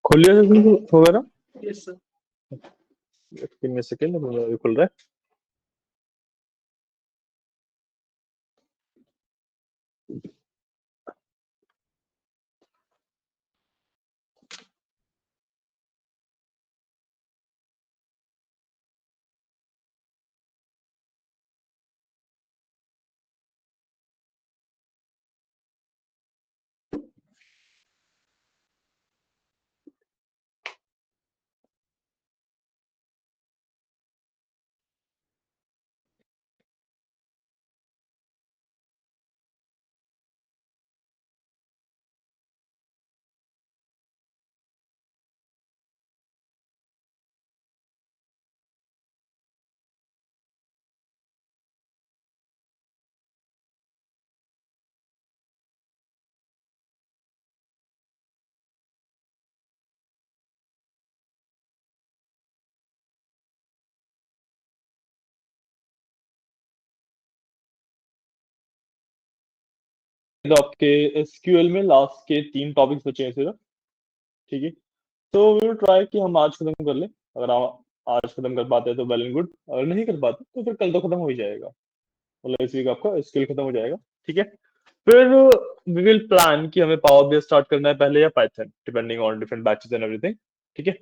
खुल लिया वगैरह। Yes sir. कितने सेकेंड खुल रहा है। तो आपके एसक्यूएल में लास्ट के 3 टॉपिक्स बचे हैं सिर्फ। ठीक है, तो वी विल ट्राई कि हम आज खत्म कर लें। अगर आप आज खत्म कर पाते हैं तो वेल एंड गुड, अगर नहीं कर पाते तो फिर कल तो खत्म हो ही जाएगा। मतलब इस वीक आपका एसक्यूएल खत्म हो जाएगा। ठीक है, फिर वी विल प्लान कि हमें पावर बीआई स्टार्ट करना है पहले या Python, depending on different batches and everything. ठीक है,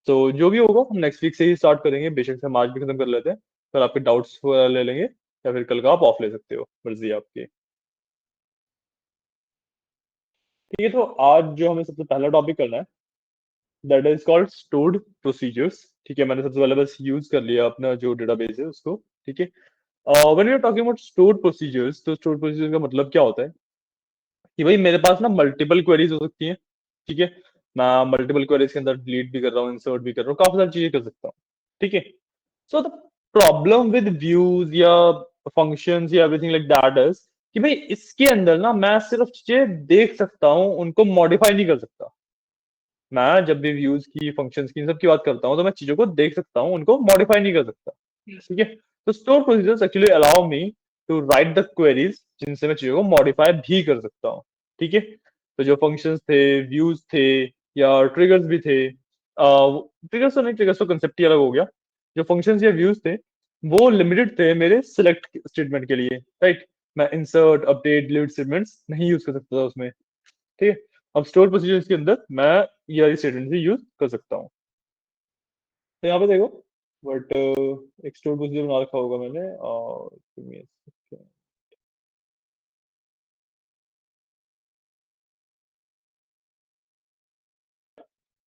तो जो भी होगा हम नेक्स्ट वीक से ही स्टार्ट करेंगे। बेशक से हम आज भी खत्म कर लेते हैं, फिर आपके डाउट्स ले लेंगे, या फिर कल का आप ऑफ ले सकते हो, मर्जी है आपकी। ठीक है, तो आज जो हमें सबसे पहला टॉपिक करना है that is called stored procedures. ठीक है, मैंने सबसे पहले बस यूज कर लिया अपना जो डेटाबेस है उसको। ठीक है, when you are talking about stored procedures, तो स्टोर्ड प्रोसीजर का मतलब क्या होता है कि भाई मेरे पास ना मल्टीपल क्वेरीज हो सकती हैं। ठीक है, मैं मल्टीपल क्वेरीज के अंदर डिलीट भी कर रहा हूँ, इंसर्ट भी कर रहा हूँ, काफी सारी चीजें कर सकता हूँ। ठीक है, so the problem with views या फंक्शंस या एवरीथिंग लाइक दैट इज कि भाई इसके अंदर ना मैं सिर्फ चीजें देख सकता हूँ, उनको मॉडिफाई नहीं कर सकता। मैं जब भी व्यूज की, फंक्शंस की, इन सब की बात करता हूँ तो मैं चीजों को देख सकता हूँ, उनको मॉडिफाई नहीं कर सकता। ठीक है, तो store procedures actually allow me to write the queries जिनसे मैं चीजों को मॉडिफाई भी कर सकता हूँ। ठीक है, तो जो फंक्शंस थे, व्यूज थे, या ट्रिगर्स भी थे, ट्रिगर्स तो नहीं, ट्रिगर्स तो कंसेप्ट ही अलग हो गया। जो फंक्शंस या व्यूज थे वो लिमिटेड थे मेरे सिलेक्ट स्टेटमेंट के लिए, राइट। मैं इंसर्ट, अपडेट, डिलीट स्टेटमेंट्स नहीं यूज कर सकता था उसमें। ठीक है, अब स्टोर प्रोसीजर्स के अंदर मैं ये वाली स्टेटमेंट भी यूज कर सकता हूँ। तो यहाँ पे देखो, बट एक स्टोर प्रोसीजर बना रखा होगा मैंने, और give me a second।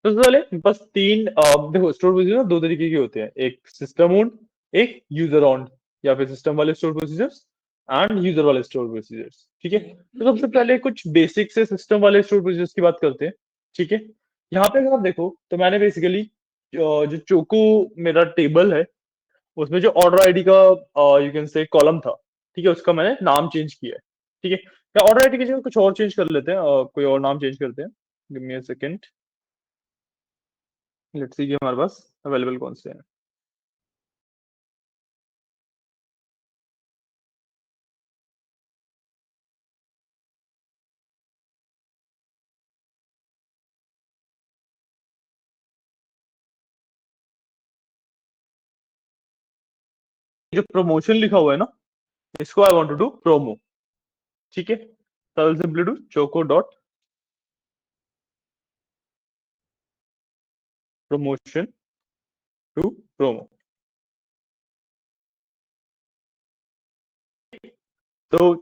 तो सबसे पहले बस तीन देखो, स्टोर प्रोसीजर दो तरीके के होते हैं, एक सिस्टम ओन्ड, एक यूजर ओन्ड, या फिर सिस्टम वाले स्टोर प्रोसीजर्स एंड यूजर वाले स्टोर प्रोसीजर्स। ठीक है, तो सबसे पहले कुछ बेसिक से सिस्टम वाले स्टोर प्रोसीजर्स की बात करते हैं। ठीक है, यहाँ पे अगर आप देखो तो मैंने बेसिकली जो चोको मेरा टेबल है उसमें जो ऑर्डर आईडी का यू कैन से कॉलम था, ठीक है, उसका मैंने नाम चेंज किया है। ठीक है, या ऑर्डर आईडी की जगह कुछ और चेंज कर लेते हैं, कोई और नाम चेंज करते हैं। Give me a second, let's see कि हमारे पास अवेलेबल कौन से हैं। जो प्रमोशन लिखा हुआ है ना, इसको I want to do promo. ठीक है, तो I will simply do choco dot promotion to promo. तो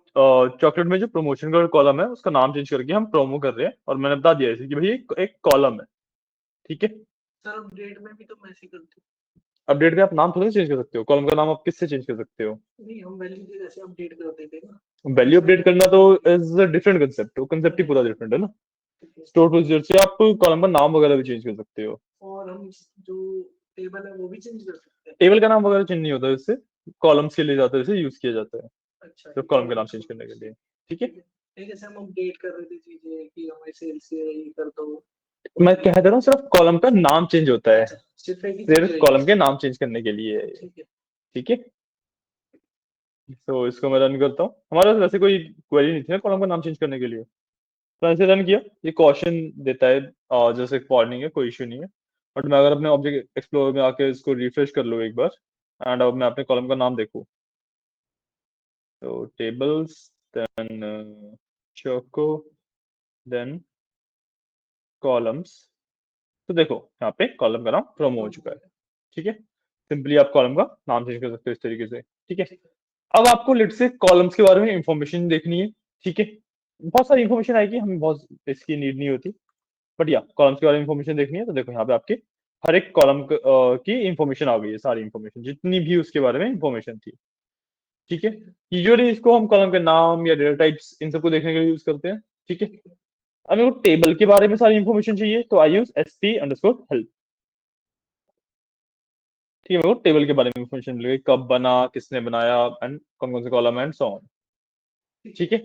चॉकलेट में जो प्रमोशन का कॉलम है उसका नाम चेंज करके हम प्रोमो कर रहे हैं, और मैंने बता दिया इसे कि भाई एक कॉलम है। ठीक है, सर अपडेट में भी तो मैं ऐसे करती अपडेट में आप नाम थोड़ा चेंज कर सकते हो, कॉलम का नाम आप किससे चेंज कर सकते हो। हूँ। नहीं, हम वैल्यू के जैसे अपडेट कर देते हैं ना। वैल्यू अपडेट करना तो इज अ डिफरेंट कंसेप्ट, वो कंसेप्ट ही पूरा डिफरेंट है ना। ठीक है। स्टोर प्रोसीजर से आप कॉलम का नाम वगैरह भी चेंज कर सकते हो। और हम जो टेबल है वो भी चेंज कर सकते हैं। टेबल का नाम वगैरह चेंज नहीं होता है इससे, कॉलम्स के लिए जाता है, इसे यूज किया जाता है अच्छा, सिर्फ ठीक है। कॉलम का नाम चेंज करने के लिए। ठीक है, ठीक है। नहीं, जैसे हम अपडेट कर रहे थे चीजें कि हमें सेल से ये कर दो। मैं कह दे रहा हूँ सिर्फ कॉलम का नाम चेंज होता है, अच्छा, सिर्फ एक ही चीज सिर्फ है कॉलम ये। के नाम चेंज करने के लिए। ठीक है। ठीक है, तो इसको मैं रन करता हूँ। हमारे पास वैसे कोई क्वेरी नहीं थी ना कॉलम का नाम चेंज करने के लिए, तो ऐसे रन किया, ये क्वेश्चन देता है जैसे फॉरवर्डिंग है, कोई इशू नहीं है। बट मैं अगर अपने ऑब्जेक्ट एक्सप्लोरर में आके इसको रिफ्रेश कर लूँ एक बार, एंड अब मैं अपने कॉलम का नाम देखूँ, तो tables, then choco, then columns, तो देखो यहाँ पे कॉलम का नाम प्रोमो हो चुका है। ठीक है, सिंपली आप कॉलम का नाम चेंज कर सकते हो इस तरीके से। ठीक है, अब आपको लेट से कॉलम्स के बारे में इंफॉर्मेशन देखनी है। ठीक है, बहुत सारी इंफॉर्मेशन आएगी, हमें बहुत इसकी नीड नहीं होती, बट या कॉलम्स के बारे में इंफॉर्मेशन देखनी है तो देखो यहाँ पे आपके हर एक कॉलम की इंफॉर्मेशन आ गई है, सारी इंफॉर्मेशन जितनी भी उसके बारे में इंफॉर्मेशन थी। ठीक है, यूजुअली इसको हम कॉलम के नाम या डेटा टाइप्स इन सबको देखने के लिए यूज करते हैं। ठीक है, अब मेरे को टेबल के बारे में सारी इंफॉर्मेशन चाहिए तो आई यूज sp_help। ठीक है, मेरे को टेबल के बारे में इंफॉर्मेशन मिल गई, कब बना, किसने बनाया, एंड कौन कौन से कॉलम एंड सो ऑन। ठीक है,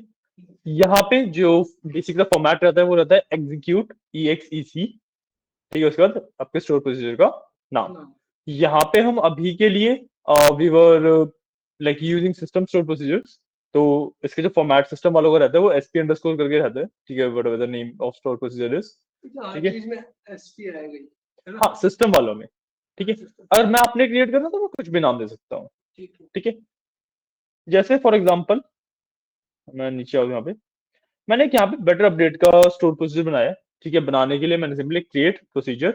यहाँ पे जो बेसिक का फॉर्मेट रहता है वो रहता है एग्जीक्यूट EXEC। ठीक है, उसके बाद आपके स्टोर प्रोसीजर का नाम। यहाँ पे हम अभी के लिए we were like using system store procedures, तो इसके जो फॉर्मेट सिस्टम वालों का रहता है वो SP_ करके रहता है। ठीक है, what ever the name of store procedure is. ठीक है, चीज में एसपी आएगा ही, है ना? हाँ सिस्टम वालों में। ठीक है, अगर मैं अपने क्रिएट करना तो मैं कुछ भी नाम दे सकता हूँ। ठीक है, ठीक है, जैसे फॉर एग्जाम्पल मैं नीचे आऊँ, यहाँ पे मैंने एक यहाँ पे बेटर अपडेट का स्टोर प्रोसीजर बनाया है। ठीक है, बनाने के लिए मैंने simply create procedure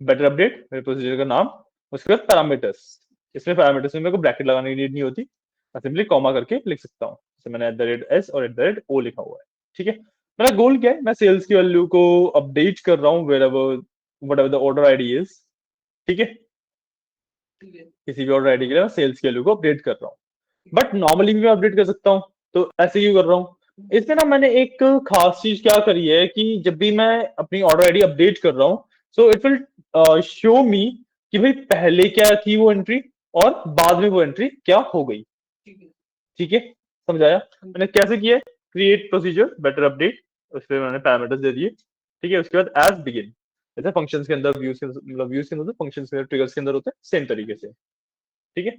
better update, मेरे प्रोसीजर का नाम, उसके बाद पैरामीटर्स। इसमें पैरामीटर्स में मेरे को ब्रैकेट लगाने की नीड नहीं होती, मैं सिंपली कॉमा करके लिख सकता हूँ, जैसे मैंने @s और @o लिखा हुआ है। ठीक है, मेरा गोल क्या है, मैं सेल्स की वैल्यू को अपडेट कर रहा हूँ wherever whatever the order ID is. ठीक है, ठीक है, किसी भी ऑर्डर आईडी के लिए मैं सेल्स की वैल्यू को अपडेट कर रहा हूँ, बट नॉर्मली भी मैं अपडेट कर सकता हूँ, तो ऐसे क्यों कर रहा हूँ। इसमें ना मैंने एक खास चीज क्या करी है कि जब भी मैं अपनी ऑर्डर आईडी अपडेट कर रहा हूँ, सो इट विल शो मी कि भाई पहले क्या थी वो एंट्री और बाद में वो एंट्री क्या हो गई। ठीक है, ठीक है, समझाया मैंने कैसे किया है। क्रिएट प्रोसीजर बेटर अपडेट, उस पर मैंने पैरामीटर्स दे दिए। ठीक है, उसके बाद एज बिगिन, जैसे फंक्शंस के अंदर व्यूज के मतलब व्यूज के अंदर फंक्शंस के ट्रिगर्स के अंदर होते हैं सेम तरीके से। ठीक है,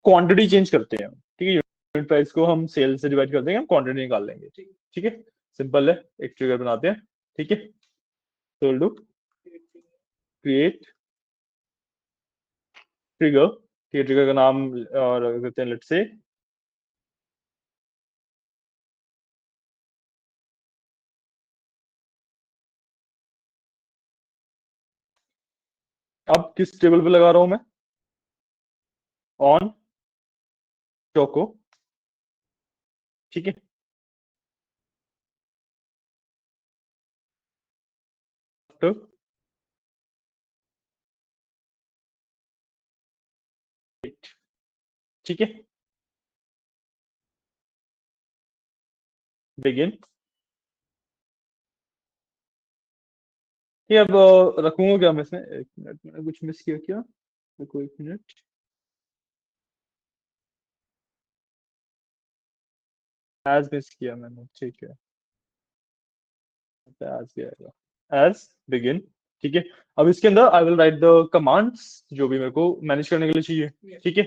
क्वांटिटी चेंज करते हैं। ठीक है, यूनिट प्राइस को हम सेल से डिवाइड कर देंगे, हम क्वांटिटी निकाल लेंगे। ठीक है, सिंपल है, एक ट्रिगर बनाते हैं। ठीक है, तो डू क्रिएट ट्रिगर। ठीक है, ट्रिगर का नाम और करते हैं लेट्स से अब किस टेबल पे लगा रहा हूं मैं, ऑन चोको। ठीक है, ठीक है, बिगिन। ये अब रखूंगा क्या मैं इसमें, एक मिनट, मैंने कुछ मिस किया क्या, देखो एक मिनट। एज मिस किया मैंने, ठीक है, एज भी आएगा, एज बिगिन। ठीक है, अब इसके अंदर I will write the commands जो भी मेरे को मैनेज करने के लिए चाहिए। ठीक है,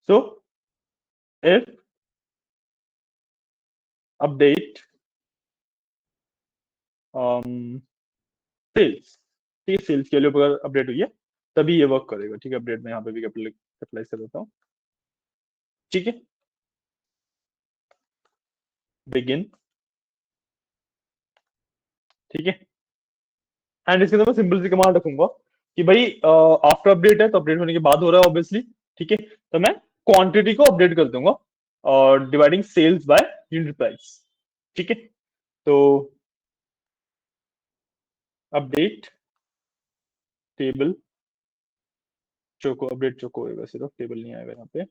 सो इफ अपडेट सेल्स, ठीक है, सेल्स के लिए अगर अपडेट हुई है तभी ये वर्क करेगा। ठीक है, अपडेट में यहाँ पे भी कैपिटलाइज कर देता हूँ। ठीक है, बिगिन। ठीक है, एंड इसके अंदर मैं सिंपल सी कमांड रखूंगा कि भाई आफ्टर अपडेट है तो अपडेट होने के बाद हो रहा है ऑब्वियसली। ठीक है, तो मैं क्वांटिटी को अपडेट कर दूंगा और dividing cells by unit price. ठीक है, तो update table choco, update choco होगा, सिर्फ टेबल नहीं आएगा यहाँ पे।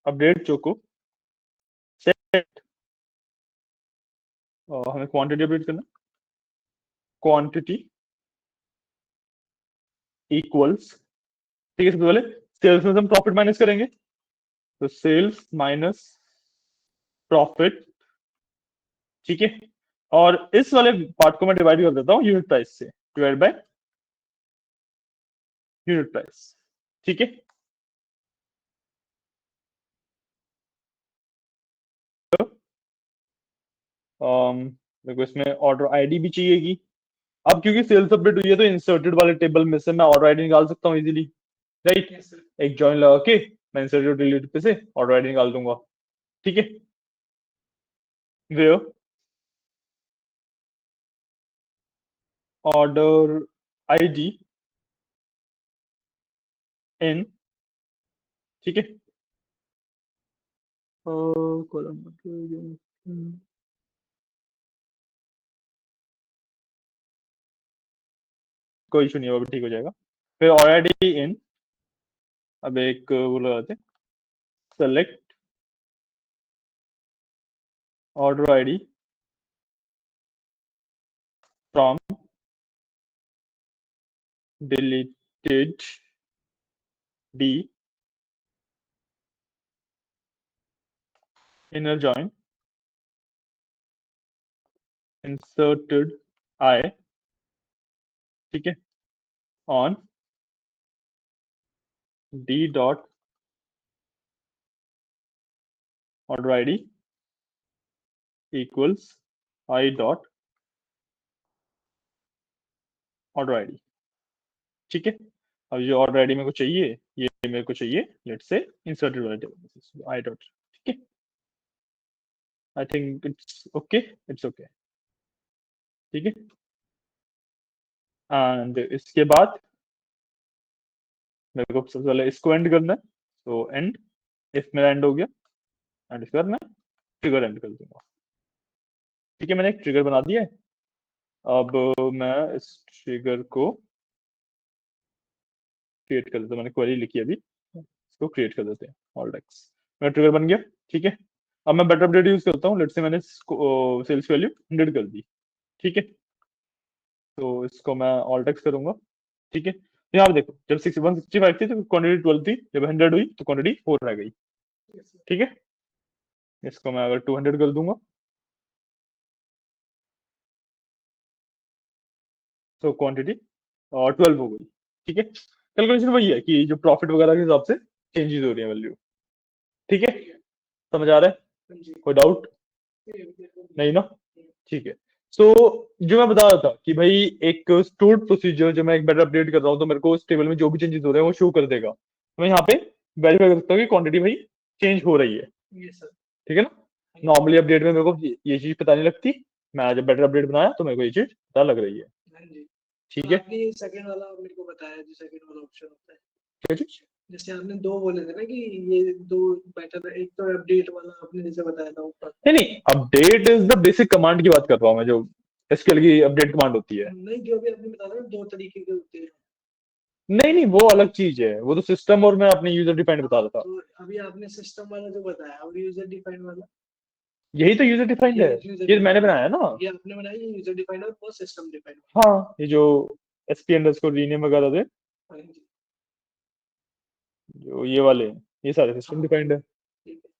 अपडेट चोको सेट, हमें क्वांटिटी अपडेट करना, क्वांटिटी इक्वल्स। ठीक है, सबसे पहले सेल्स में हम प्रॉफिट माइनस करेंगे, तो सेल्स माइनस प्रॉफिट। ठीक है, और इस वाले पार्ट को मैं डिवाइड कर देता हूँ यूनिट प्राइस से, डिवाइड बाय यूनिट प्राइस। ठीक है, मेरे को इसमें ऑर्डर आईडी भी चाहिएगी। अब क्योंकि सेल्स अपडेट हुई है तो इंसर्टेड वाले टेबल में से मैं ऑर्डर आईडी निकाल सकता हूँ इजीली, राइट। एक जॉइन लगा के मैं इंसर्टेड डिलीट पे से ऑर्डर आईडी निकाल दूंगा। ठीक है, वेयर ऑर्डर आईडी इन, ठीक है, कॉलम, कोई इशू नहीं होगा, ठीक हो जाएगा। फिर ऑर्डर आईडी इन, अब एक वो लगाते, select order ID from deleted D, inner join inserted I, ठीक है, on d dot order id equals I dot order id। ठीक है, अब जो ऑर्डर आईडी मेरे को चाहिए ये मेरे को चाहिए लेट्स से इंसर्टेड वाले टेबल आई डॉट। ठीक है, I think it's okay, it's okay. ठीक है, एंड इसके बाद मेरे को सबसे पहले इसको एंड करना है, तो एंड, इफ मेरा एंड हो गया एंड इसके बाद मैं ट्रिगर एंड कर दूंगा। ठीक है, मैंने एक ट्रिगर बना दिया है। अब मैं इस ट्रिगर को क्रिएट कर देता हूँ, मैंने क्वेरी लिखी है अभी, इसको क्रिएट कर देते हैं, ऑल टेक्स्ट, मेरा ट्रिगर बन गया। ठीक है, अब मैं बेटर अपडेट यूज करता हूँ, लेट्स से मैंने सेल्स वैल्यू 100 कर दी। ठीक है, तो इसको मैं ऑल टेक्स्ट करूंगा। ठीक है, तो यहाँ पे देखो जब 165 थी तो क्वांटिटी 12 थी, जब 100 हुई तो क्वांटिटी 4 रह गई। ठीक है, इसको मैं अगर 200 कर दूंगा तो क्वांटिटी 12 हो गई। ठीक है, कैलकुलेशन वही है कि जो प्रॉफिट वगैरह के हिसाब से चेंजेस हो रही है वैल्यू। ठीक है, समझ आ रहा है, कोई डाउट नहीं ना? ठीक है, सो जो मैं बता रहा था कि भाई एक स्टोर्ड प्रोसीजर जो मैं एक बेटर अपडेट कर रहा हूँ तो मेरे को उस टेबल में जो भी चेंजेस हो रहे हैं वो शो कर देगा। मैं यहाँ पे वेरीफाई कर सकता हूँ कि क्वांटिटी भाई चेंज हो रही है। ठीक है ना, नॉर्मली अपडेट में मेरे को ये चीज पता नहीं लगती, मैं जब बेटर अपडेट बनाया तो मेरे को ये चीज पता लग रही है। ठीक है, आपने सेकंड वाला मेरे को बताया जो सेकंड वाला ऑप्शन होता है, क्या चीज? जैसे आपने दो बोले थे ना कि ये दो बेटर, एक तो अपडेट वाला आपने जैसे बताया था ऊपर। नहीं नहीं, update is the basic command की बात कर रहा हूँ मैं, जो एसक्यूएल की अपडेट कमांड होती है। नहीं, जो भी आपने बताया ना दो तरीके के होते हैं, नहीं नहीं, वो अलग चीज है, वो तो सिस्टम और मैं अपने यूजर डिफाइंड बता हाँ, रहा था। तो अभी आपने सिस्टम वाला जो बताया और यूजर डिफाइंड वाला, यही तो यूजर डिफाइंड ये है, यूजर ये मैंने डिफाइंड, बनाया है ना। ये आपने बनाया, ये यूजर डिफाइंड और वो सिस्टम डिफाइंड। हाँ, ये जो एसपी अंडरस्कोर रीनेम वगैरह थे, हाँ जी। जो ये वाले हैं, ये सारे सिस्टम हाँ, डिफाइंड है। ठीक है।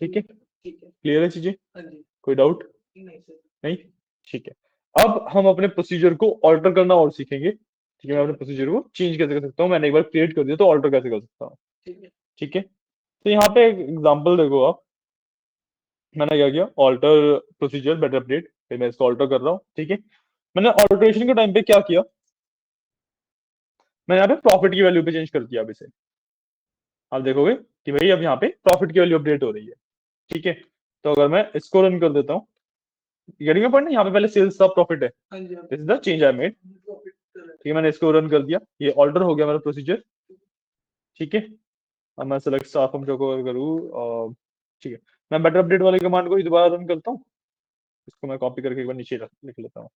ठीक है, ठीक है। ठीक है। क्लियर है चीजें? हाँ जी। कोई डाउट? नहीं सर। नहीं। ठीक है, अब हम अपने प्रोसीजर को ऑल्टर करना और सीखेंगे। ठीक है, मैं ठीक अपने है। प्रोसीजर को चेंज कैसे कर सकता हूँ, मैंने एक बार क्रिएट कर दिया तो ऑल्टर कैसे कर सकता हूँ। ठीक है। ठीक है, तो यहाँ पे एक एग्जांपल देखो आप, मैंने क्या किया, ऑल्टर प्रोसीजर बेटर अपडेट, फिर मैं इसको ऑल्टर कर रहा हूँ। ठीक है, मैंने ऑल्टरेशन के टाइम पे क्या किया, मैंने यहाँ पे प्रॉफिट की वैल्यू पे चेंज कर दिया। अब इसे आप देखोगे कि भाई अब यहाँ पे प्रॉफिट की वैल्यू अपडेट हो रही है। ठीक है, तो अगर मैं इसको रन कर देता हूँ, गेटिंग पॉइंट, यहाँ पे पहले सेल्स था, प्रॉफिट है, हाँ जी। This is the change I made. Profit कर रहे ठीक है, मैंने इसको रन कर दिया, ये ऑल्टर हो गया मेरा प्रोसीजर। ठीक है, अब मैं सेलेक्ट स्टाफ हम जो करूँ, ठीक है, मैं बेटर अपडेट वाले कमांड को ही दोबारा रन करता हूँ। इसको मैं कॉपी करके एक बार नीचे लिख लेता हूँ।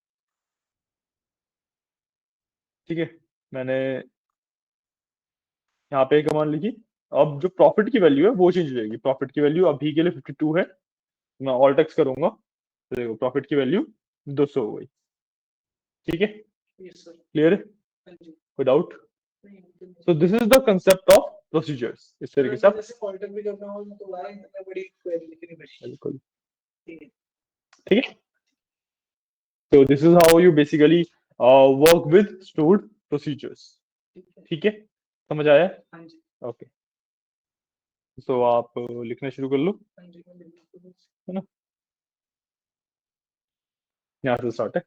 ठीक है, मैंने यहाँ पे कमांड लिखी। अब जो प्रॉफिट की वैल्यू है वो चेंज हो जाएगी, प्रॉफिट की वैल्यू अभी के लिए 52 है, मैं ऑल टेक्स्ट करूंगा तो देखो प्रॉफिट की वैल्यू 200 हो गई। ठीक है, हैं। Yes sir. क्लियर है? हाँ जी। कोई डाउट? नहीं, बिल्कुल नहीं। So this is the concept of procedures, इस सर तरीके से अगर आप। जैसे ऑल्टर भी करना हो तो दोबारा इतना बड़ी क्वेरी लिखनी पड़ेगी। बिल्कुल। ठीक है। ठीक है, so this is how you basically work with stored procedures. ठीक है। ठीक है, समझ आया? हाँ जी। ओके, सो आप लिखना शुरू कर लो, हाँ जी, मैं बिल्कुल। है ना, यहाँ से स्टार्ट है।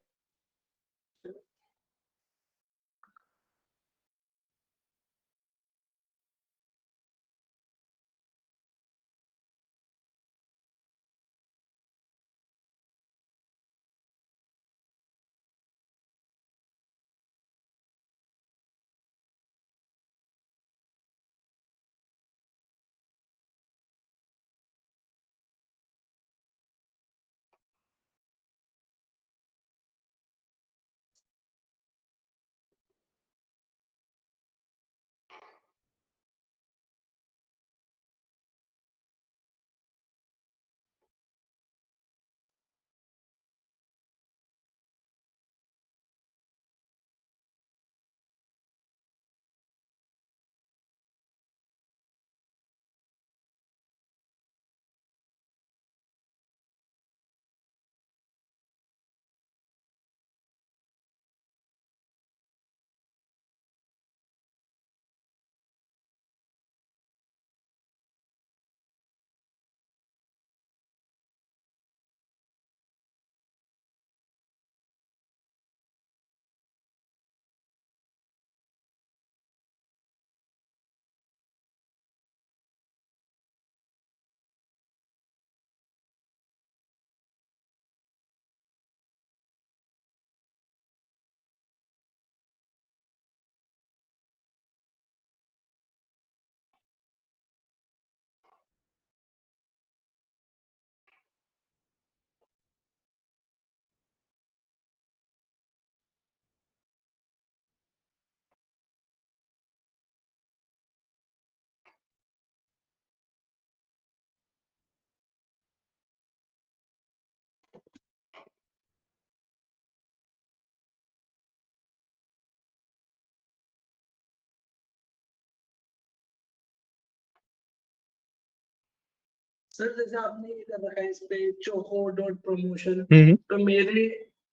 सर जैसे आपने ये कर रखा है इस पे चोको डॉट प्रमोशन, हम्म, तो मेरे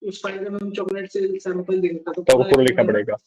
उस फाइल में हम चॉकलेट से सैंपल देखा तो तो आपको पूरा पूरा लिखना लिखना पड़ेगा। पड़ेगा।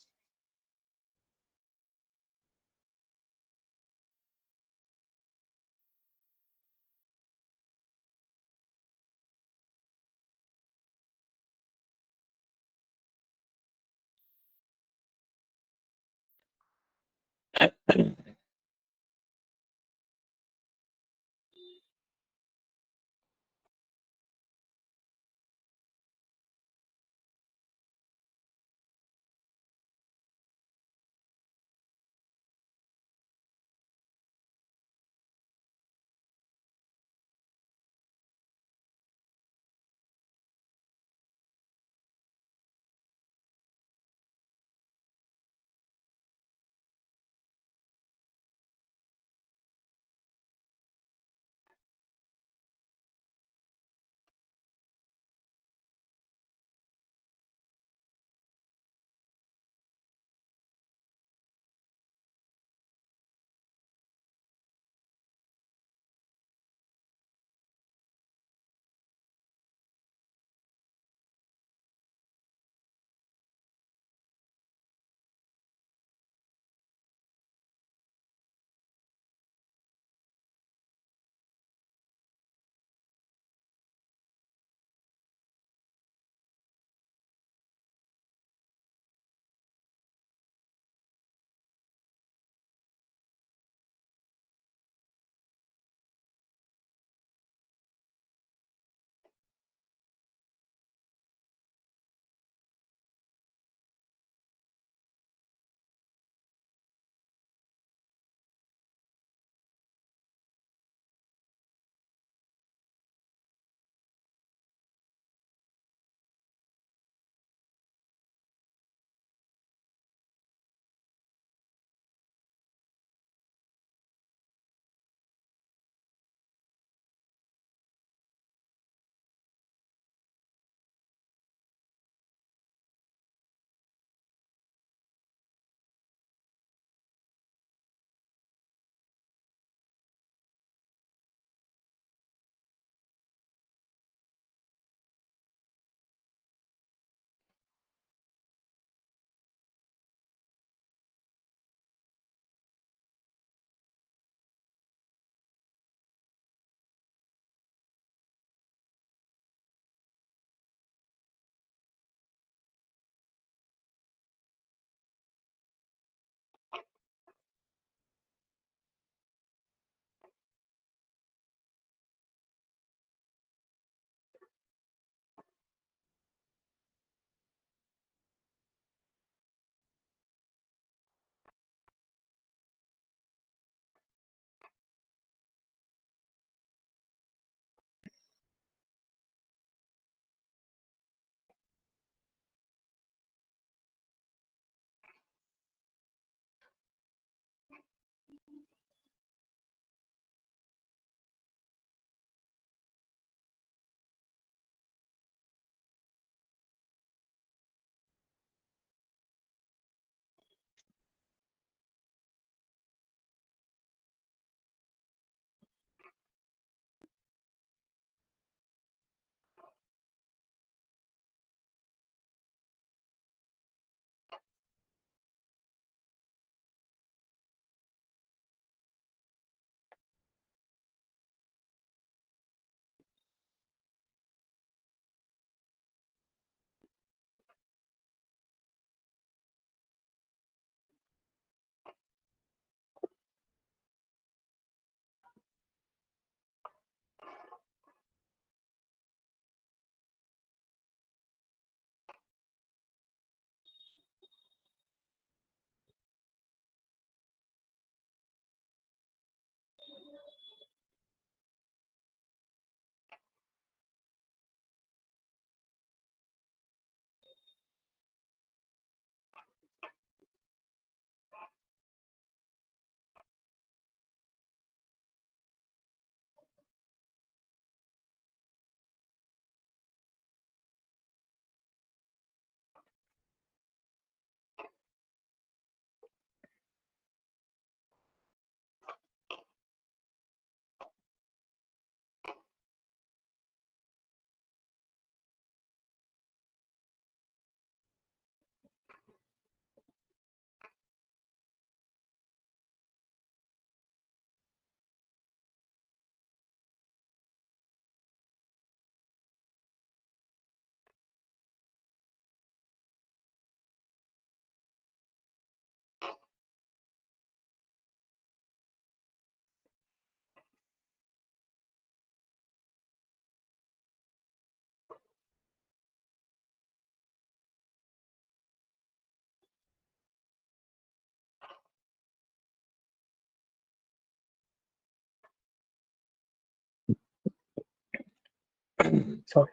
Sorry.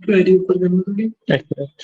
क्वेरी ऊपर करना होगी। एक मिनट।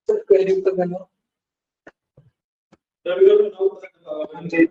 सर क्वेरी ऊपर करना। हाँ जी।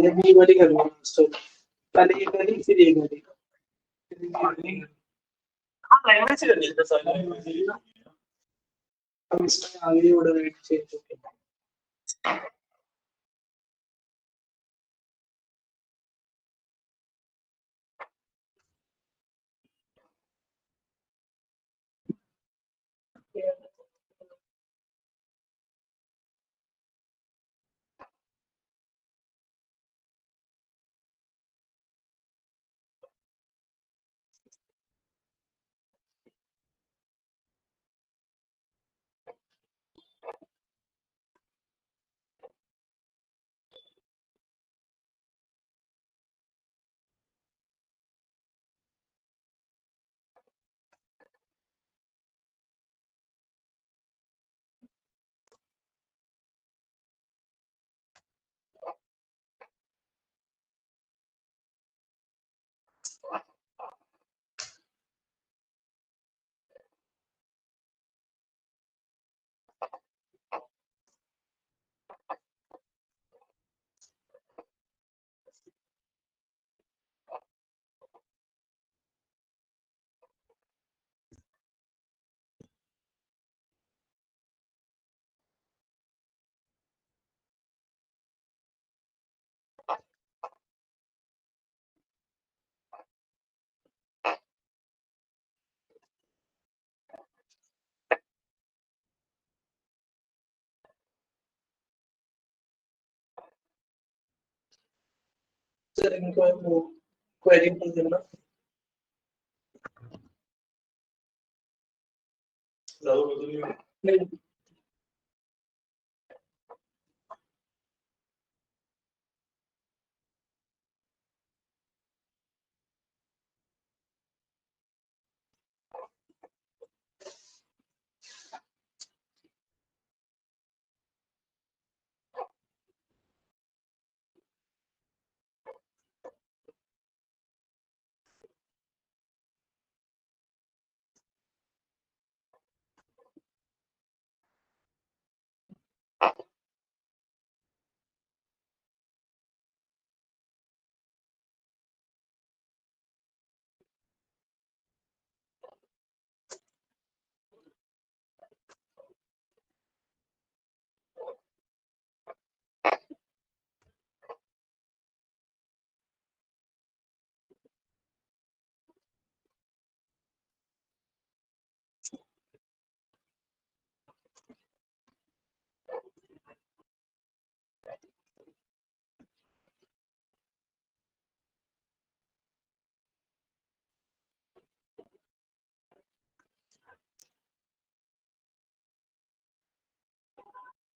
ये वाली करूँगा तो पहले ये करी फिर ये करी। हाँ लैंग्वेज से करनी है सारी लैंग्वेज ना। अब इसमें आगे ऑर्डर रेट चेंज हो गया। सर इनको वो क्वेरी कर देना। नहीं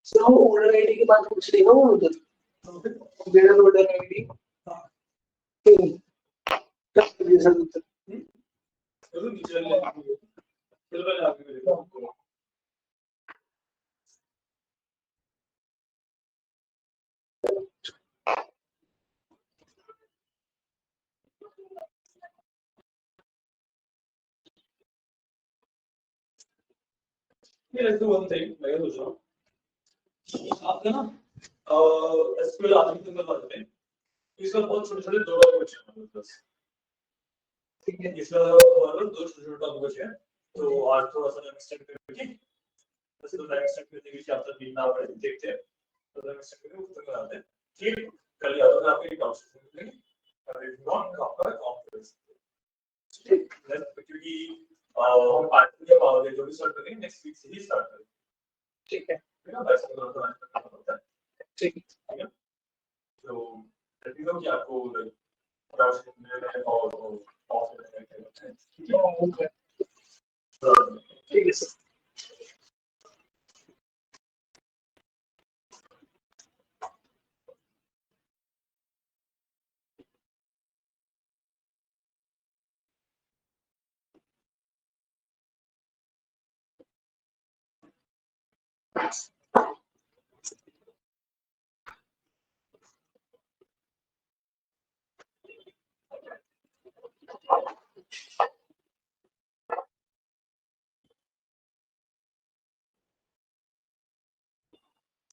सर वो ऑर्डर आईडी की बात पूछ रही है ना वो उधर बिना order ID. Let's do one thing. मैं सोच रहा हूँ आपका ना एसक्यूएल आदमी के अंदर बात में इसका बहुत छोटे छोटे दो टॉपिक बचे हैं हमारे पास। ठीक है इसका हमारे दो छोटे छोटे टॉपिक बचे हैं तो आज थोड़ा सा एक्सटेंड करके वैसे तो एक्सटेंड करने की आप तक ना पड़े देखते हैं तो एक्सटेंड करके उत्तर कराते हैं। ठीक कल याद होगा आपके डाउट्स पूछेंगे और इफ नॉट आपका कॉन्फिडेंस ठीक है क्योंकि हम पार्ट के बाद जो भी स्टार्ट करेंगे नेक्स्ट वीक से ही स्टार्ट करेंगे। ठीक है ना वैसे तो करना होता है। ठीक है तो लेट मी नो कि आपको डाउट्स में और ऑफ में ठीक है सर।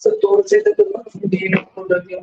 सर तोड़ से तो डील हो रहा है।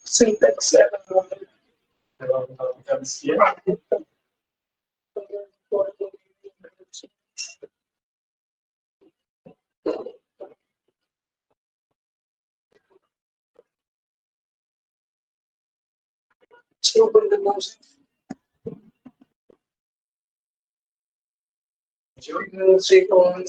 Syntax 7. Open the mouse. Music on.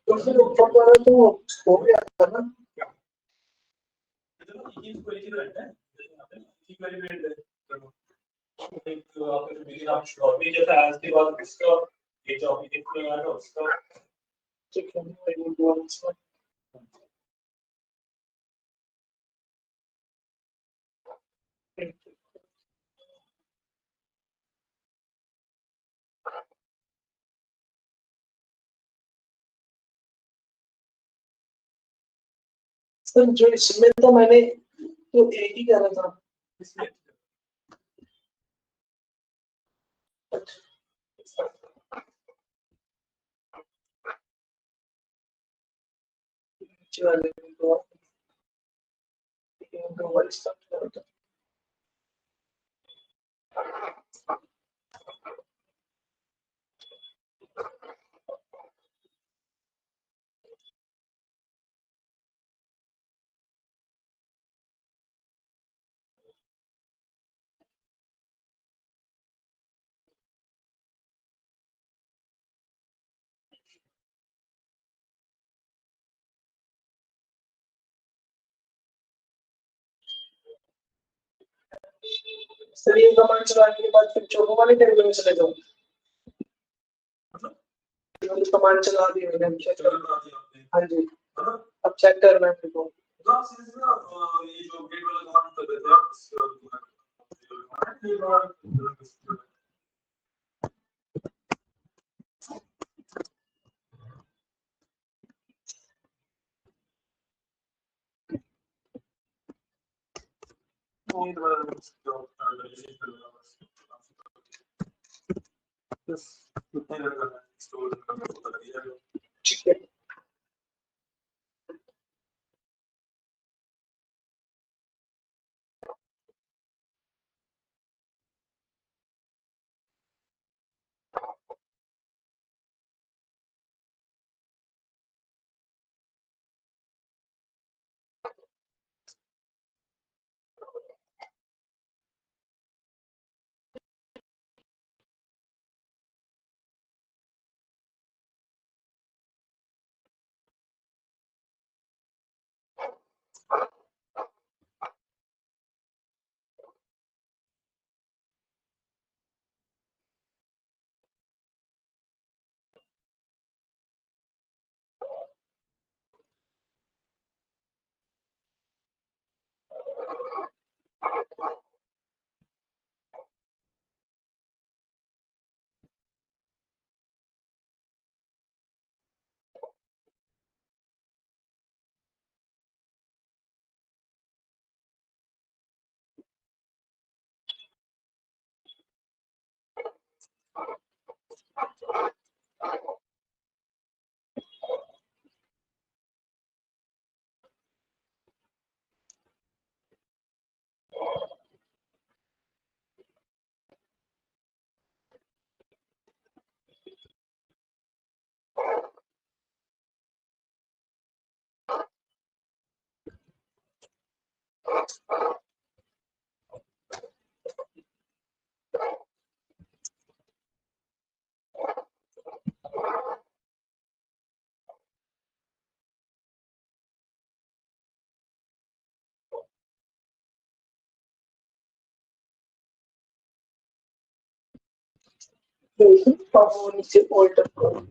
तो फिर ऊपर वाला तो हो गया था ना। सर जो इसमें तो मैंने तो एक ही करा था इसमें। नीचे वाले में तो वाली स्टार्ट करा था। सर ये कमांड चलाने के बाद फिर चोको वाले टेबल में चले जाओ। मतलब कमांड चला दी मैंने, अब चेक करना। हाँ जी, अब चेक करना है मेरे को। ये जो गेट वाला कमांड कर देते हैं ठीक है। वो नीचे ऑल्टर करो।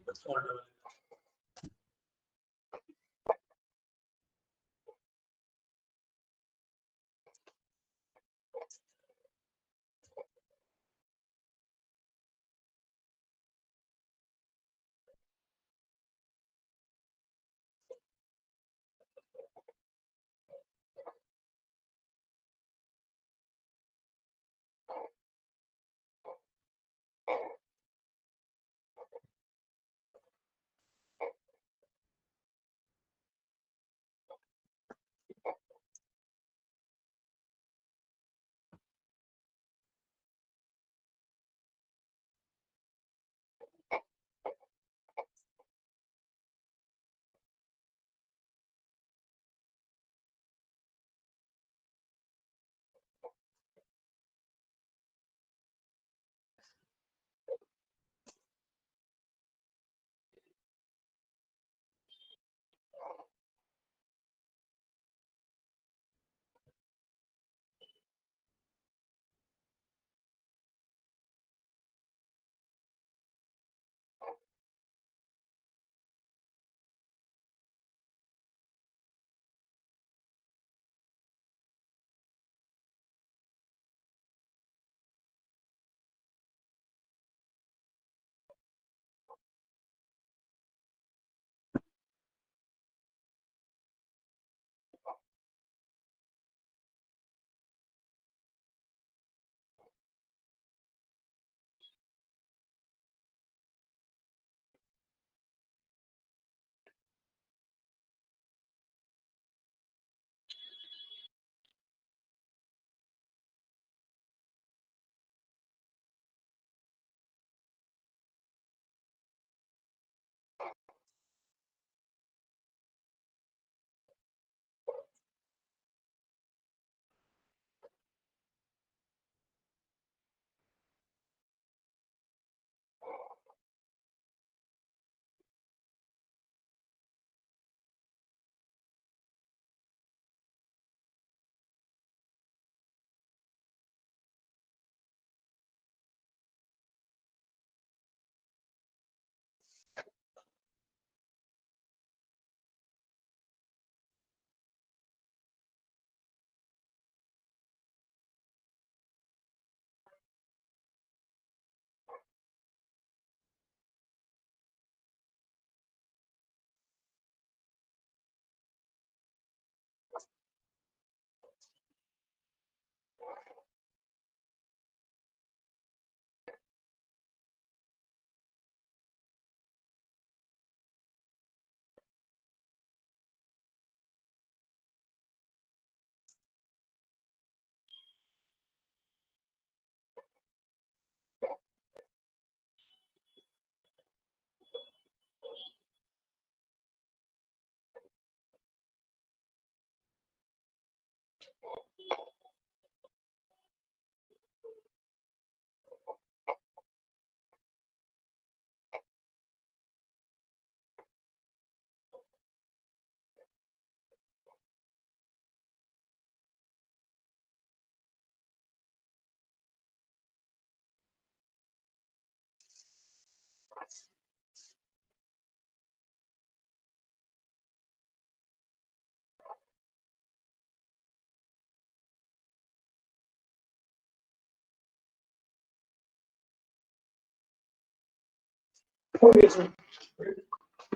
ओके सर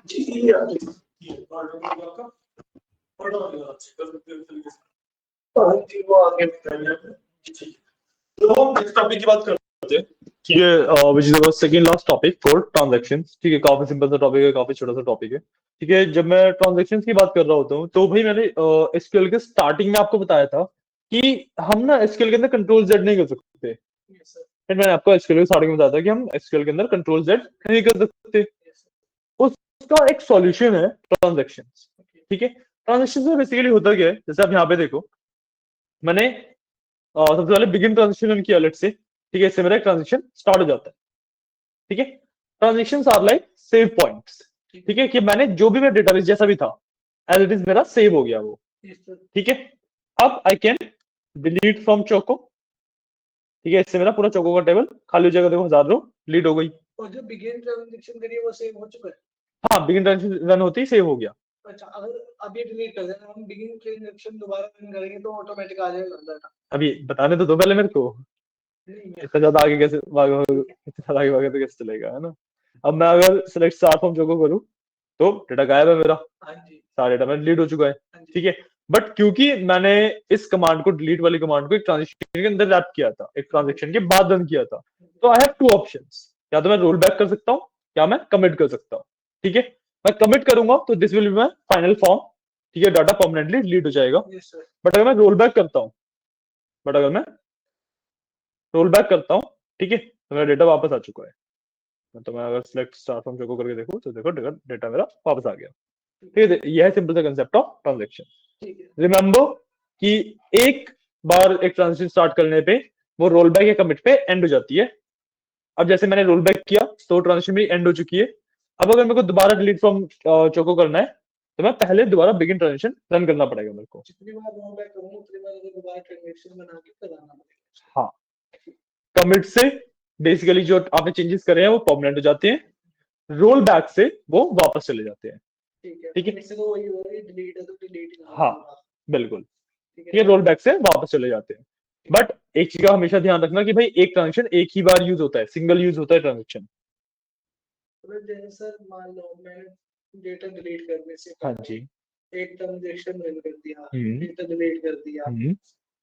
जी ये आ गई हाँ जी वो आगे तो हम नेक्स्ट टॉपिक की बात करते हैं, ठीक है, which is second last topic for transactions. ठीक है, काफी सिंपल सा टॉपिक है, काफी छोटा सा टॉपिक है। ठीक है, जब मैं ट्रांजैक्शंस की बात कर रहा होता हूँ तो भाई मैंने एसक्यूएल के स्टार्टिंग में आपको बताया था कि हम ना एसक्यूएल के अंदर कंट्रोल जेड नहीं कर सकते। यस सर फिर मैंने आपको एसक्यूएल के स्टार्टिंग में बताया था कि हम एसक्यूएल के अंदर कंट्रोल जेड नहीं कर सकते। उसका एक सॉल्यूशन है ट्रांजैक्शंस। ठीक है, ट्रांजैक्शंस में बेसिकली होता क्या है, जैसे आप यहाँ पे देखो, मैंने सबसे पहले बिगिन ट्रांजेक्शन रन किया लेट से। ठीक है, इससे मेरा ट्रांजेक्शन स्टार्ट हो जाता है। ठीक है, transactions are like save points. ठीक है, कि मैंने जो भी मेरा डेटाबेस जैसा भी था एज इट इज मेरा सेव हो गया वो। ठीक है, अब I can delete from choco. ठीक है, इससे मेरा पूरा चोको का टेबल खाली हो जाएगा। देखो 1000 रो डिलीट हो गई। और जो बिगिन ट्रांजैक्शन करिए वो सेव हो चुका है। हाँ, बिगिन ट्रांजेक्शन रन होती ही सेव हो गया। अच्छा अगर अब ये डिलीट कर देना हम बिगिन ट्रांजैक्शन दोबारा रन करेंगे तो ऑटोमेटिक आ जाएगा डाटा। अभी बताने तो दो पहले मेरे को, इतना ज्यादा आगे कैसे इतना ज्यादा आगे भागे तो कैसे चलेगा, है ना। अब मैं अगर सिलेक्ट स्टार फ्रॉम चोको करूँ तो डेटा गायब है मेरा, हाँ जी सारा डेटा मेरा डिलीट हो चुका है। हाँ जी ठीक है, बट क्योंकि मैंने इस कमांड को, डिलीट वाली कमांड को एक ट्रांजेक्शन के अंदर रैप किया था, एक ट्रांजेक्शन के बाद रन किया था, तो आई हैव टू ऑप्शंस। या तो मैं रोल बैक कर सकता हूँ या मैं कमिट कर सकता हूँ। ठीक है, मैं कमिट करूंगा तो this will be my final form. ठीक है, डाटा परमानेंटली डिलीट हो जाएगा। यस सर बट अगर मैं रोल बैक करता हूँ बट अगर मैं रोल बैक करता हूँ, ठीक है, तो मेरा डेटा वापस आ चुका है। तो मैं अगर सिलेक्ट स्टार फ्रॉम चोको करके देखूँ तो देखो डेटा मेरा वापस आ गया। ठीक है, यह है सिंपल सा कंसेप्ट ऑफ ट्रांजेक्शन। ठीक है रिमेंबर कि एक बार एक ट्रांजेक्शन स्टार्ट करने पे वो रोल बैक या कमिट पे एंड हो जाती है। अब जैसे मैंने रोल बैक किया तो ट्रांजेक्शन मेरी एंड हो चुकी है। अब अगर मेरे को दोबारा डिलीट फ्रॉम चोको करना है तो मैं पहले दोबारा बिगिन ट्रांजेक्शन रन करना पड़ेगा मेरे को। जितनी बार रोल बैक करूंगा उतनी बार मुझे दोबारा ट्रांजैक्शन बना के कराना पड़ेगा। हाँ, कमिट से बेसिकली जो आपने चेंजेस करे हैं वो परमानेंट हो जाते हैं, रोल बैक से वो वापस चले जाते हैं। ठीक है ठीक है, इससे तो वही हो रही डिलीट है तो डिलीट ही हाँ होगा। बिल्कुल। ठीक ये है रोल बैक से वापस चले जाते हैं। बट एक चीज का हमेशा ध्यान रखना कि भाई एक ट्रांजेक्शन एक ही बार यूज होता है, सिंगल यूज होता है ट्रांजेक्शन। तो जैसे सर मान लो मैंने डेटा डिलीट करने से हाँ पहले जी। एक ट्रांजैक्शन रन कर दिया हम्म डेटा डिलीट कर दिया हम्म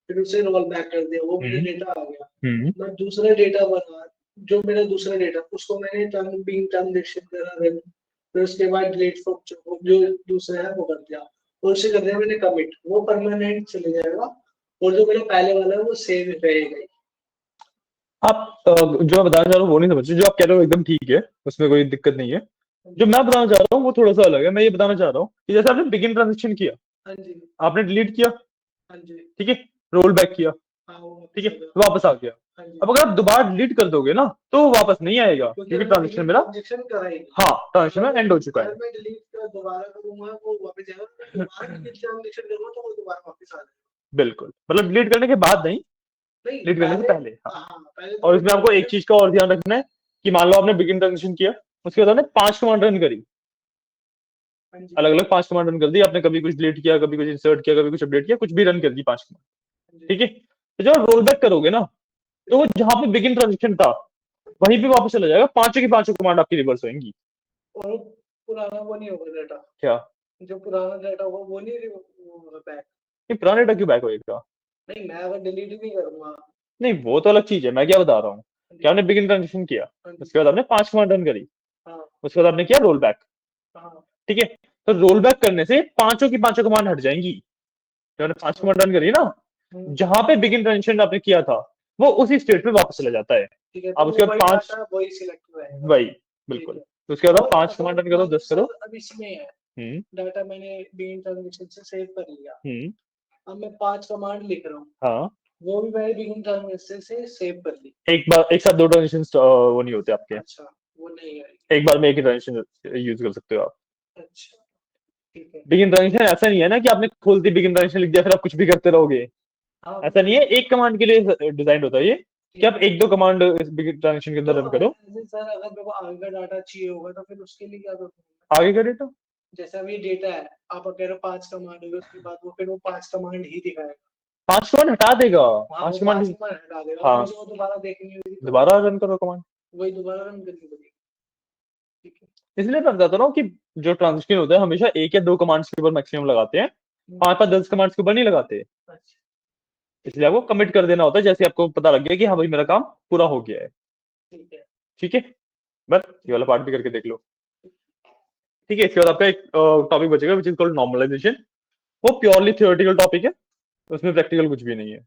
फिर उसे रोल बैक कर दिया वो मेरा हम्म डेटा आ गया हम्म मैं दूसरा डेटा बना जो मेरा दूसरा डेटा उसको मैंने बिग ट्रांजैक्शन करा रन फिर उसके बाद डिलीट फ्रॉम जो दूसरा है वो कर दिया और उसे कर दिया मैंने कमिट वो परमानेंट चले जाएगा और जो मेरा पहले वाला है वो सेव रहेगा ही। आप जो मैं बताना चाह रहा हूँ वो नहीं समझ रहे। जो आप कह रहे हो एकदम ठीक है, उसमें कोई दिक्कत नहीं है। जो मैं बताना चाह रहा हूँ वो थोड़ा सा अलग है। मैं ये बताना चाह रहा हूँ कि जैसे आपने बिगिन ट्रांजेक्शन किया, हाँ जी आपने डिलीट किया, हाँ जी ठीक है, रोल बैक किया, हाँ वो ठीक वापस है, आ गया वापस आ गया। हाँ जी अब अगर आप दोबारा डिलीट कर दोगे ना तो वो वापस नहीं आएगा क्योंकि क्योंकि हमने ट्रांजेक्शन डिलीट मेरा, ट्रांजैक्शन करा ही हाँ, ट्रांजेक्शन अगर मेरा एंड हो चुका है। अगर मैं डिलीट कर दोबारा करूंगा वो वापस जाएगा मैं दोबारा डिलीट ट्रांजैक्शन करूंगा तो वो दोबारा वापस आ जाएगा बिल्कुल, मतलब डिलीट करने के बाद नहीं, नहीं डिलीट करने से पहले पहले। हाँ, हाँ पहले और डिलीट इसमें आपको करोगे एक चीज का और ध्यान रखना है कि मान लो आपने बिगिन ट्रांजेक्शन किया, उसके बाद आपने 5 कमांड रन करी, हाँ जी अलग अलग 5 कमांड रन कर दी आपने, कभी कुछ डिलीट किया, कभी कुछ इंसर्ट किया, कभी कुछ अपडेट किया, कुछ भी रन कर दी 5 कमांड। हाँ जी ठीक है, तो जब रोल बैक करोगे ना तो वो जहां पे बिगिन ट्रांजेक्शन था वहीं पे वापस चला जाएगा, पांचों की पांचों कमांड आपकी रिवर्स होंगी। और पुराना वो नहीं होगा डाटा क्या? जो पुराना डाटा होगा वो नहीं होगा बैक ये पुराने डेटा क्यों बैक होएगा? नहीं मैं अगर डिलीट ही नहीं करूंगा नहीं, वो तो अलग चीज है। मैं क्या बता रहा हूँ हाँ कि जी आपने बिगिन ट्रांजेक्शन किया, हाँ जी उसके बाद आपने 5 कमांड रन करी, हाँ उसके बाद आपने किया रोल बैक। हाँ ठीक है, तो रोल बैक करने से पांचों की पांचों कमांड हट जाएंगी। जो आपने 5 अच्छा कमांड रन करी ना, हम्म, जहां पे बिगिन ट्रांजेक्शन आपने किया था वो उसी स्टेट पे वापस चला जाता है। ठीक है अब तो उसके वो बाद वही 5, डाटा वही सिलेक्ट रहेगा वही ठीक बिल्कुल, है तो उसके बाद आप और 5 कमांड अगर रन करो, मान लो 10 करो। सर अब इसमें है हम्म डाटा मैंने बिगिन ट्रांजैक्शन से सेव कर लिया हम्म अब मैं 5 कमांड लिख रहा हूँ हाँ, वो भी मैंने बिगिन ट्रांजैक्शन से सेव कर ली एक बार एक साथ दो ट्रांजेक्शन वो नहीं होते आपके। अच्छा वो नहीं आएगी एक बार में एक ही ट्रांजेक्शन यूज कर सकते हो आप। अच्छा ठीक है बिगिन ट्रांजेक्शन ऐसा नहीं है ना कि आपने खोलती बिगिन ट्रांजेक्शन लिख दिया फिर आप कुछ भी करते रहोगे। हाँ ऐसा नहीं है, एक कमांड के लिए डिजाइन होता है ये, कि ठीक आप है एक दो कमांड बिगिन ट्रांजेक्शन के तो अंदर रन करो। ऐसे सर अगर मेरे को आगे का डाटा चाहिए होगा तो फिर उसके लिए क्या करूँ आगे का डेटा जैसे अभी डेटा है आप कह रहे हो 5 कमांड होगी उसके बाद वो फिर वो 5 कमांड ही दिखाएगा 5 कमांड हटा देगा। वहाँ वो 5 5 कमांड, कमांड हटा देगा और हाँ, मुझे वो दोबारा देखनी होगी तो दोबारा रन करो कमांड। वही दोबारा रन करनी पड़ेगी ठीक इसलिए मैं बताता रहा हूँ कि जो ट्रांजिशन होता है हमेशा एक या दो कमांड्स के ऊपर मैक्सिमम लगाते हैं, 5 5 10 कमांड्स के ऊपर नहीं लगाते। अच्छा, इसलिए आपको कमिट कर देना होता है जैसे आपको पता लग गया कि हाँ भाई मेरा काम पूरा हो गया है। ठीक है। ठीक है, बस ये वाला पार्ट भी करके देख लो। ठीक है, इसके बाद आपका एक टॉपिक बचेगा विच इज कॉल्ड नॉर्मलाइजेशन। वो प्योरली थियोरेटिकल टॉपिक है, उसमें प्रैक्टिकल कुछ भी नहीं है।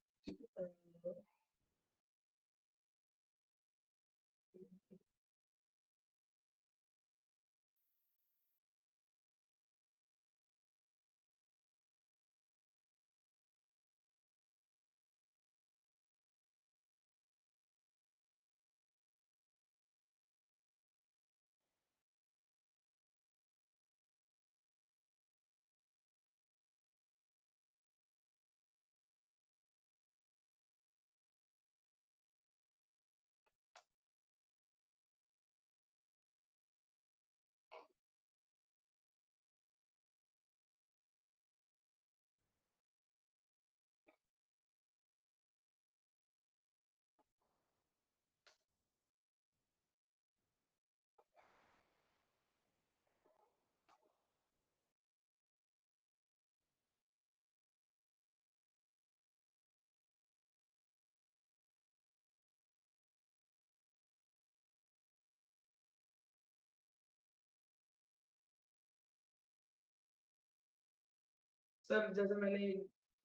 सर जैसे मैंने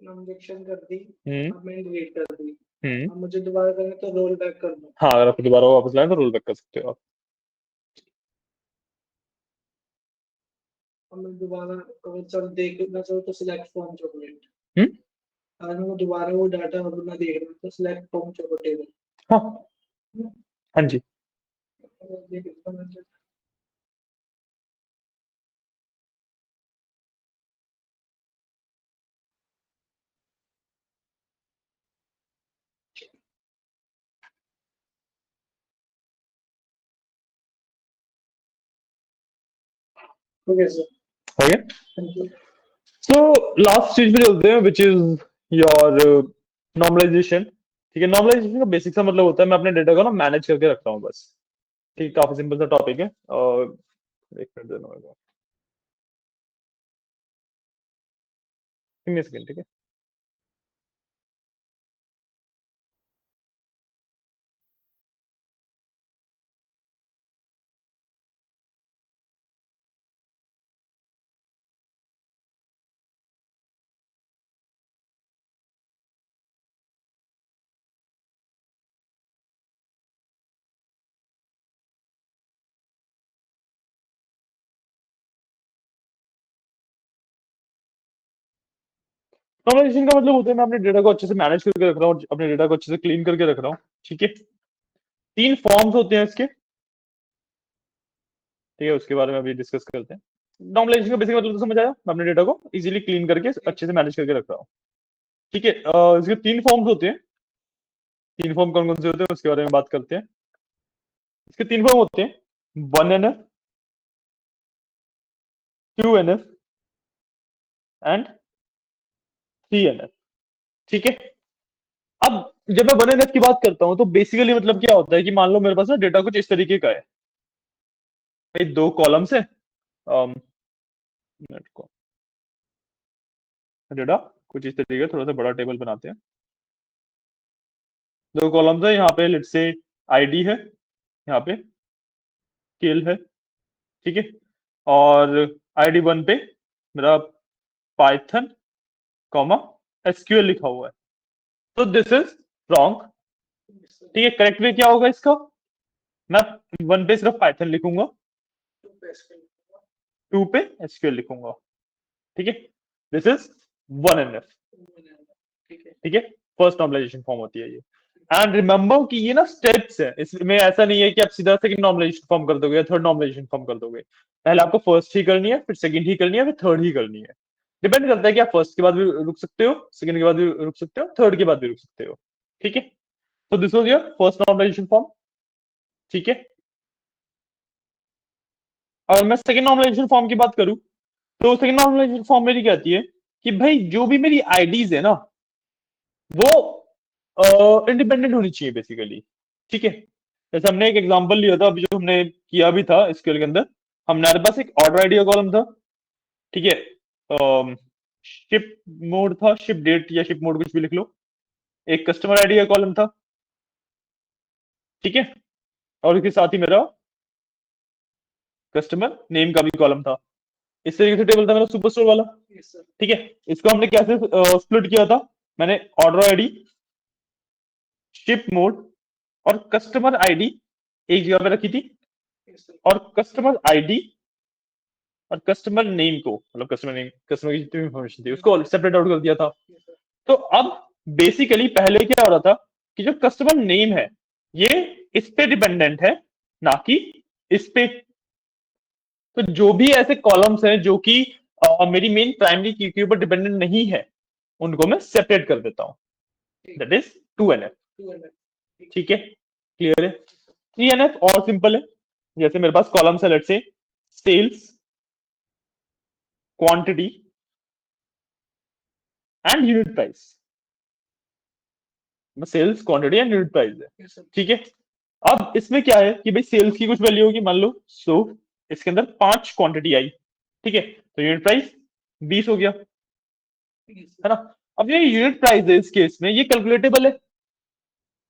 इंजेक्शन कर दी, हम्म अब मैंने डिलीट कर दी, हम्म अब मुझे दोबारा करना तो रोल बैक कर दूं। हाँ, अगर आपको दोबारा वापस लाए तो रोल बैक कर सकते हो आप। अब मैं दोबारा अगर चल देखना चाहूँ तो सिलेक्ट फ्रॉम चॉकलेट। हम्म अगर मैं दोबारा वो डाटा अपना देख रहा हूँ तो सिलेक्ट फ्रॉम चॉकलेट हाँ हाँ जी। टेबल। ओके सर, हो गया। Thank you. So last stage पे चलते हैं विच इज योर नॉर्मलाइजेशन। ठीक है, नॉर्मलाइजेशन का बेसिक सा मतलब होता है मैं अपने डेटा को ना मैनेज करके रखता हूँ बस। ठीक, काफी सिंपल सा टॉपिक है। और एक मिनट देना होगा, सेकंड। ठीक है, नॉर्मलाइजेशन का मतलब होता है मैं अपने डेटा को अच्छे से मैनेज करके रख रहा हूँ, अपने डेटा को अच्छे से क्लीन करके रख रहा हूँ। ठीक है, 3 फॉर्म्स होते हैं इसके। ठीक है, उसके बारे में अभी डिस्कस करते हैं। नॉर्मलाइजेशन का बेसिक मतलब तो समझ आया, मैं अपने डेटा को इजीली क्लीन करके अच्छे से मैनेज करके रख रहा हूँ। ठीक है, इसके 3 फॉर्म्स होते हैं। 3 फॉर्म कौन कौन से होते हैं उसके बारे में बात करते हैं। इसके 3 फॉर्म होते हैं, 1NF, 2NF एंड 3NF। ठीक है, अब जब मैं 1NF की बात करता हूं तो बेसिकली मतलब क्या होता है कि मान लो मेरे पास ना डेटा कुछ इस तरीके का है। भाई 2 कॉलम्स है, मिनट को डेटा कुछ इस तरीके का, थोड़ा सा बड़ा टेबल बनाते हैं। 2 कॉलम्स है, यहाँ पे लेट्स से आईडी है, यहाँ पे स्केल है। ठीक है, और ID 1 पे मेरा पाइथन कॉमा एसक्यूएल लिखा हुआ है। तो दिस इज रॉन्ग। ठीक है, करेक्ट वे क्या होगा इसका, मैं 1 पे सिर्फ पाइथन लिखूंगा, 2 पे एसक्यूएल लिखूंगा। ठीक है, दिस इज 1NF। ठीक है। ठीक है, फर्स्ट नॉर्मलाइजेशन फॉर्म होती है ये। एंड रिमेंबर कि ये ना स्टेप्स है, इसमें ऐसा नहीं है कि आप सीधा सेकंड नॉर्मलाइजेशन फॉर्म कर दोगे या थर्ड नॉर्मलाइजेशन फॉर्म कर दोगे। पहले आपको फर्स्ट ही करनी है, फिर सेकंड ही करनी है, फिर थर्ड ही करनी है। डिपेंड करता है कि आप फर्स्ट के बाद भी रुक सकते हो, सेकंड के बाद भी रुक सकते हो, थर्ड के बाद भी रुक सकते हो। ठीक है, तो this was your first normalization form. ठीक है, और मैं सेकंड नॉर्मलाइजेशन फॉर्म की बात करूं तो सेकंड नॉर्मलाइजेशन फॉर्म मेरी कहती है कि भाई जो भी मेरी आईडीज है ना वो इंडिपेंडेंट होनी चाहिए बेसिकली। ठीक है, जैसे हमने एक एग्जांपल लिया था अभी जो हमने किया भी था स्केल के अंदर, हमारे पास एक ऑर्डर आईडी का कॉलम था, ठीक है, शिप मोड था, शिप डेट या शिप मोड कुछ भी लिख लो, एक कस्टमर आईडी का कॉलम था, ठीक है, और इसके साथ ही मेरा कस्टमर नेम का भी कॉलम था। इस तरीके से टेबल था मेरा सुपर स्टोर वाला, यस सर, ठीक है। इसको हमने कैसे स्प्लिट किया था, मैंने ऑर्डर आईडी, शिप मोड और कस्टमर आईडी एक जगह पे रखी थी, यस सर, और कस्टमर आईडी और कस्टमर नेम को, मतलब कस्टमर नेम, कस्टमर की जितनी इन्फॉर्मेशन थी उसको सेपरेट आउट कर दिया था। यस सर, तो अब बेसिकली पहले क्या हो रहा था कि जो कस्टमर नेम है ये इस पे डिपेंडेंट है, ना कि इस पे। तो जो भी ऐसे कॉलम्स हैं जो कि मेरी मेन प्राइमरी की के ऊपर डिपेंडेंट नहीं है, उनको मैं सेपरेट कर देता हूँ। ठीक, दैट इज 2NF, 200, ठीक है, क्लियर है। 3NF और सिंपल है, जैसे मेरे पास कॉलम है, let's say sales, quantity and unit price, sales, quantity and unit price है, यस सर, ठीक है। अब इसमें क्या है कि भाई सेल्स की कुछ वैल्यू होगी, मान लो 100, इसके अंदर 5 क्वांटिटी आई, ठीक है, तो यूनिट प्राइस 20 हो गया, यस है ना। अब ये यूनिट प्राइस है, इस केस में ये कैलकुलेटेबल है,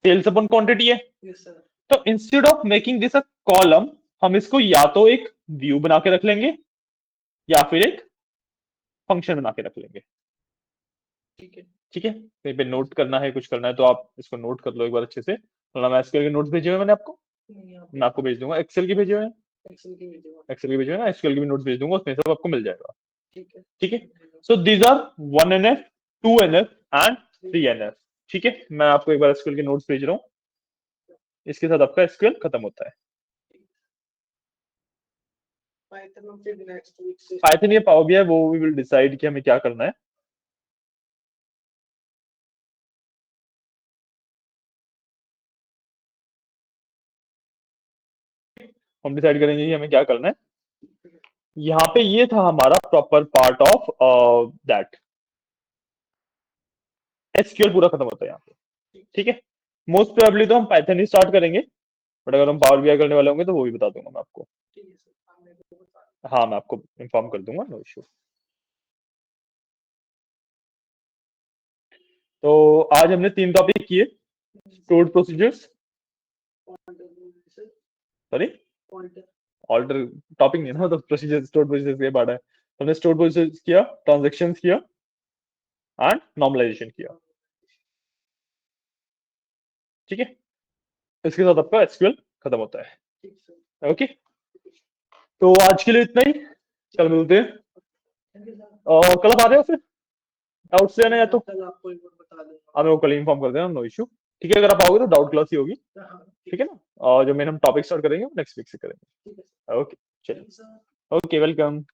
सेल्स अपन क्वांटिटी है। सर, तो instead of making this a column, हम इसको या तो एक व्यू बना के रख लेंगे या फिर एक फंक्शन बना के रख लेंगे, ठीक है, ठीक है। कहीं पे नोट करना है, कुछ करना है तो आप इसको नोट कर लो एक बार अच्छे से। मैं एसक्यूएल के नोट्स भेजे हुए हैं मैंने आपको, नहीं आप मैं आपको भेज दूंगा, एक्सेल के भेजे हुए हैं, एक्सेल की भेजो, एक्सेल के भेजे हुए हैं ना, एसक्यूएल के भी नोट्स भेज दूंगा, उसमें सब आपको मिल जाएगा, ठीक है, ठीक है। So these are 1NF, 2NF and 3NF, ठीक है। मैं आपको एक बार एसक्यूएल के नोट्स भेज रहा हूँ, इसके साथ आपका एसक्यूएल खत्म होता है। पाइथन में फिर नेक्स्ट वीक से पाइथन या पावर बीआई वो वी विल डिसाइड कि हमें क्या करना है। हम डिसाइड करेंगे कि हमें क्या करना है। यहाँ पे ये था हमारा proper part of that, SQL पूरा खत्म होता है यहाँ पे, ठीक है। मोस्ट प्रोबेबली तो हम पाइथन ही स्टार्ट करेंगे, बट अगर हम पावर बीआई करने वाले होंगे तो वो भी बता दूंगा मैं आपको। ठीक है सर, आप मेरे को बता हाँ, मैं आपको इन्फॉर्म कर दूंगा, नो इश्यू। तो आज हमने 3 टॉपिक किए, stored procedures, sir, sorry pointer, alter topic नहीं ना, तो प्रोसीजर, स्टोर्ड प्रोसीजर्स के बारे में हमने स्टोर्ड प्रोसीजर्स किया, ट्रांजैक्शंस किया एंड नॉर्मलाइजेशन किया, ठीक है। इसके साथ आपका एसक्यूएल खत्म होता है, ठीक सर, ओके। तो आज के लिए इतना ही, कल मिलते हैं। थैंक यू सर, कल आप आ रहे हो फिर, डाउट्स लेना या तो कल आपको एक बार बता दूंगा, आप मेरे को कल इन्फॉर्म कर देना, नो इशू, ठीक है। अगर आप आओगे तो डाउट क्लास ही होगी, हाँ, ठीक है ना। और जो मेन हम टॉपिक स्टार्ट करेंगे नेक्स्ट वीक से करेंगे, ठीक है सर, ओके, थैंक चलिए, यू सर। Okay, welcome.